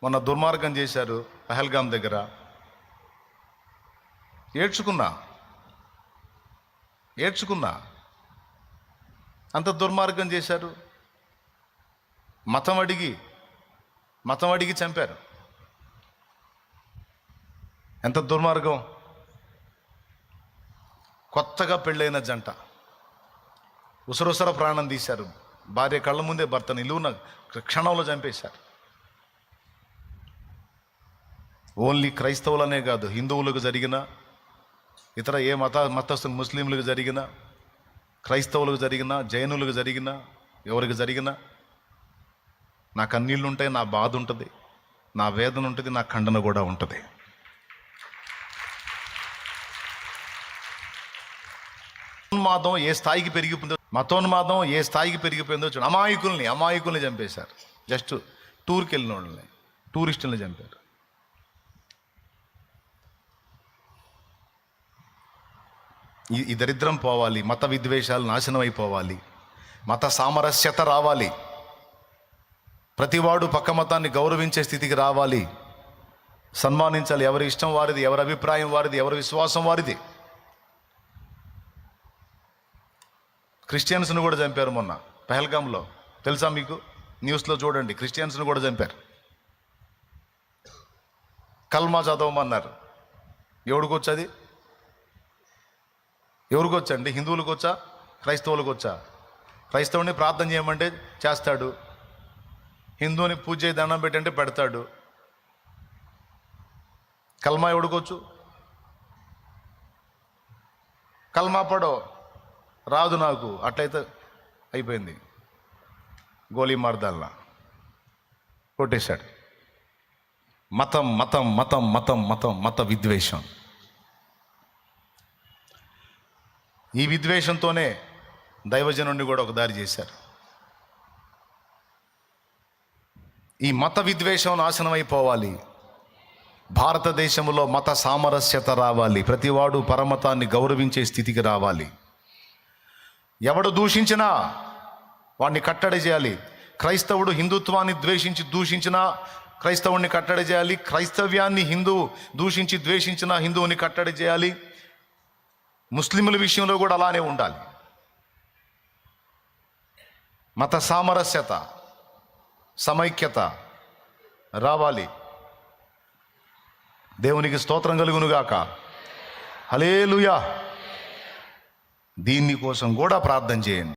మొన్న దుర్మార్గం చేశారు పహల్గాం దగ్గర. ఏడ్చుకున్నా. అంత దుర్మార్గం చేశారు. మతం అడిగి చంపారు. ఎంత దుర్మార్గం. కొత్తగా పెళ్ళైన జంట ఉసరుసర ప్రాణం తీశారు. భార్య కళ్ళ ముందే భర్తని నిలువున క్షణంలో చంపేశారు. ఓన్లీ క్రైస్తవులనే కాదు, హిందువులకు జరిగిన, ఇతర ఏ మతస్థులు ముస్లింలకు జరిగిన, క్రైస్తవులకు జరిగిన, జైనులకు జరిగిన, ఎవరికి జరిగినా నా కన్నీళ్ళు ఉంటాయి, నా బాధ ఉంటుంది, నా వేదన ఉంటుంది, నా ఖండన కూడా ఉంటుంది. మతోన్మాదం ఏ స్థాయికి పెరిగిపోయిందో చూడండి. అమాయకుల్ని చంపేశారు. జస్ట్ టూర్కి వెళ్ళిన వాళ్ళని, టూరిస్టుల్ని చంపారు. ఈ దరిద్రం పోవాలి. మత విద్వేషాలు నాశనం అయిపోవాలి. మత సామరస్యత రావాలి. ప్రతివాడు పక్క మతాన్ని గౌరవించే స్థితికి రావాలి. సన్మానించాలి. ఎవరి ఇష్టం వారిది, ఎవరి అభిప్రాయం వారిది, ఎవరి విశ్వాసం వారిది. క్రిస్టియన్స్ను కూడా చంపారు మొన్న పహల్గాంలో. తెలుసా మీకు? న్యూస్లో చూడండి. క్రిస్టియన్స్ను కూడా చంపారు. కల్మా చదవమన్నారు. ఎవడికొచ్చది? ఎవరికొచ్చండి? హిందువులకు వచ్చా, క్రైస్తవులకు వచ్చా? క్రైస్తవుని ప్రార్థన చేయమంటే చేస్తాడు, హిందువుని పూజ చేసి దండం పెట్టంటే పెడతాడు. కల్మా ఎవడికొచ్చు? కల్మా పడో రాదు నాకు, అట్లయితే అయిపోయింది. గోలీ మార్దాల్లా కొట్టేశాడు. మత విద్వేషం. ఈ విద్వేషంతోనే దైవజనుడిని కూడా ఒక దారి చేశారు. ఈ మత విద్వేషం నాశనం అయిపోవాలి. భారతదేశంలో మత సామరస్యత రావాలి. ప్రతివాడు పరమతాన్ని గౌరవించే స్థితికి రావాలి. ఎవడు దూషించినా వాడిని కట్టడి చేయాలి. క్రైస్తవుడు హిందుత్వాన్ని దూషించినా క్రైస్తవుడిని కట్టడి చేయాలి. క్రైస్తవ్యాన్ని దూషించి ద్వేషించినా హిందువుని కట్టడి చేయాలి. ముస్లింల విషయంలో కూడా అలానే ఉండాలి. మత సామరస్యత, సమైక్యత రావాలి. దేవునికి స్తోత్రం కలుగునుగాక. హల్లెలూయా. దీని కోసం కూడా ప్రార్థన చేయండి.